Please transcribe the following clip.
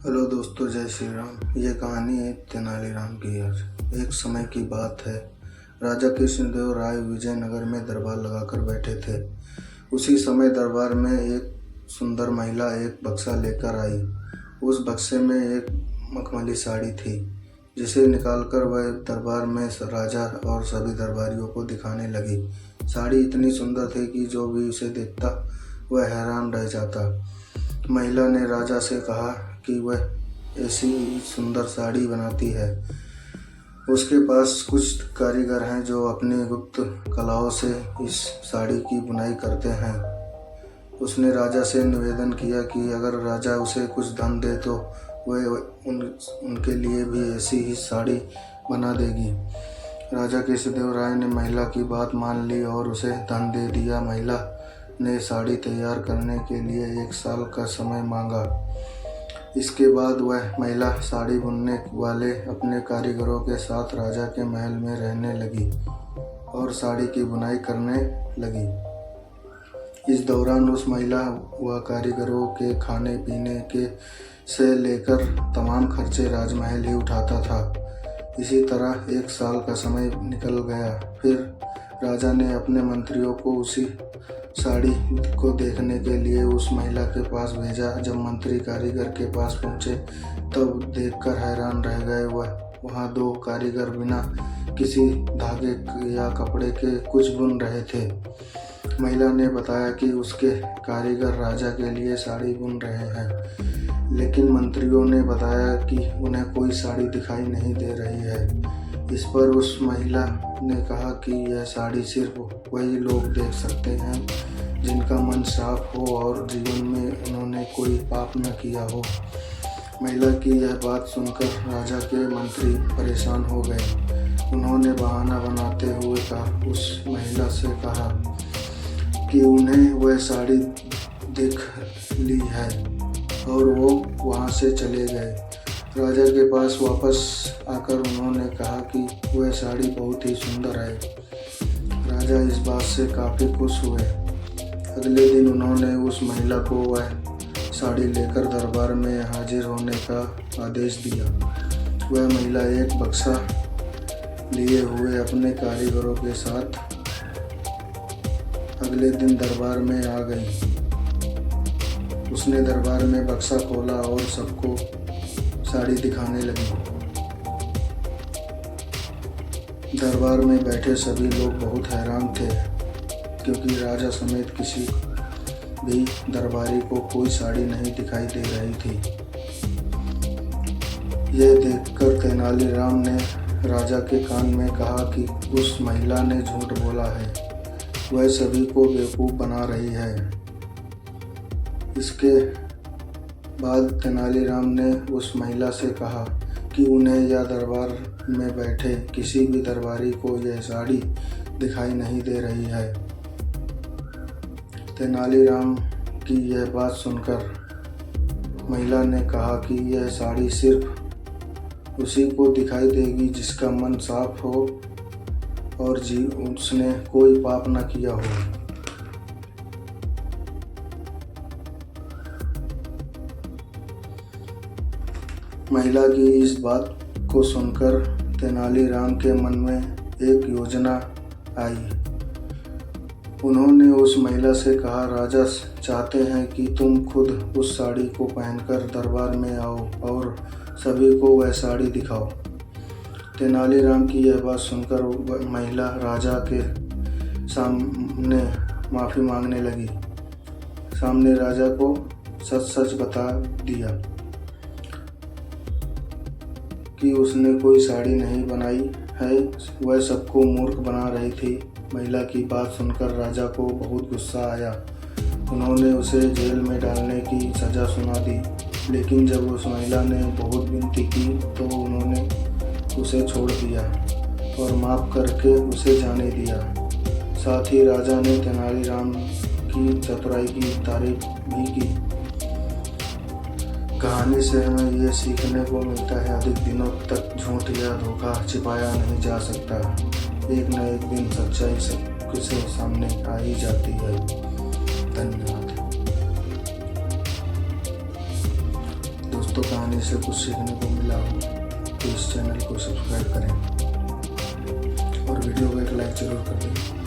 Hello दोस्तों, जय श्री राम। ये कहानी है तेनालीराम की। आज एक समय की बात है। राजा कृष्णदेव राय विजयनगर में दरबार लगाकर बैठे थे। उसी समय दरबार में एक सुंदर महिला एक बक्सा लेकर आई। उस बक्से में एक मखमली साड़ी थी, जिसे निकालकर वह दरबार में राजा और सभी दरबारियों को दिखाने लगी। साड़ी इतनी सुंदर थी कि जो भी उसे देखता वह हैरान रह जाता। महिला ने राजा से कहा कि वह ऐसी सुंदर साड़ी बनाती है। उसके पास कुछ कारीगर हैं जो अपनी गुप्त कलाओं से इस साड़ी की बुनाई करते हैं। उसने राजा से निवेदन किया कि अगर राजा उसे कुछ धन दे तो वह उनके लिए भी ऐसी ही साड़ी बना देगी। राजा कृष्णदेव राय ने महिला की बात मान ली और उसे धन दे दिया। महिला ने साड़ी तैयार करने के लिए 1 साल का समय मांगा। इसके बाद वह महिला साड़ी बुनने वाले अपने कारीगरों के साथ राजा के महल में रहने लगी और साड़ी की बुनाई करने लगी। इस दौरान उस महिला व कारीगरों के खाने पीने के से लेकर तमाम खर्चे राजमहल ही उठाता था। इसी तरह 1 साल का समय निकल गया। फिर राजा ने अपने मंत्रियों को उसी साड़ी को देखने के लिए उस महिला के पास भेजा। जब मंत्री कारीगर के पास पहुंचे तब देखकर हैरान रह गए। वहाँ 2 कारीगर बिना किसी धागे या कपड़े के कुछ बुन रहे थे। महिला ने बताया कि उसके कारीगर राजा के लिए साड़ी बुन रहे हैं, लेकिन मंत्रियों ने बताया कि उन्हें कोई साड़ी दिखाई नहीं दे रही है। इस पर उस महिला ने कहा कि यह साड़ी सिर्फ वही लोग देख सकते हैं जिनका मन साफ हो और जीवन में उन्होंने कोई पाप न किया हो। महिला की यह बात सुनकर राजा के मंत्री परेशान हो गए। उन्होंने बहाना बनाते हुए उस महिला से कहा कि उन्हें वह साड़ी दिख ली है और वो वहाँ से चले गए। राजा के पास वापस आकर उन्होंने कहा कि वह साड़ी बहुत ही सुंदर है। राजा इस बात से काफ़ी खुश हुए। अगले दिन उन्होंने उस महिला को वह साड़ी लेकर दरबार में हाजिर होने का आदेश दिया। वह महिला एक बक्सा लिए हुए अपने कारीगरों के साथ अगले दिन दरबार में आ गई। उसने दरबार में बक्सा खोला और सबको साड़ी दिखाने लगी। दरबार में बैठे सभी लोग बहुत हैरान थे, क्योंकि राजा समेत किसी भी दरबारी को कोई साड़ी नहीं दिखाई दे रही थी। यह देखकर तेनालीराम ने राजा के कान में कहा कि उस महिला ने झूठ बोला है, वह सभी को बेवकूफ़ बना रही है। इसके बाद तेनालीराम ने उस महिला से कहा कि उन्हें या दरबार में बैठे किसी भी दरबारी को यह साड़ी दिखाई नहीं दे रही है। तेनालीराम की यह बात सुनकर महिला ने कहा कि यह साड़ी सिर्फ उसी को दिखाई देगी जिसका मन साफ हो और उसने कोई पाप न किया हो। महिला की इस बात को सुनकर तेनालीराम के मन में एक योजना आई। उन्होंने उस महिला से कहा, राजा चाहते हैं कि तुम खुद उस साड़ी को पहनकर दरबार में आओ और सभी को वह साड़ी दिखाओ। तेनालीराम की यह बात सुनकर महिला राजा के सामने माफ़ी मांगने लगी। सामने राजा को सच सच बता दिया कि उसने कोई साड़ी नहीं बनाई है, वह सबको मूर्ख बना रही थी। महिला की बात सुनकर राजा को बहुत गुस्सा आया। उन्होंने उसे जेल में डालने की सज़ा सुना दी, लेकिन जब उस महिला ने बहुत विनती की तो उन्होंने उसे छोड़ दिया और माफ़ करके उसे जाने दिया। साथ ही राजा ने तेनालीराम की चतुराई की तारीफ भी की। कहानी से हमें ये सीखने को मिलता है, अधिक दिनों तक झूठ या धोखा छिपाया नहीं जा सकता। एक न एक दिन सच्चाई सबके सामने आ ही जाती है। धन्यवाद। तो कहानी से कुछ सीखने को मिला हो तो इस चैनल को सब्सक्राइब करें और वीडियो को एक लाइक ज़रूर कर दें।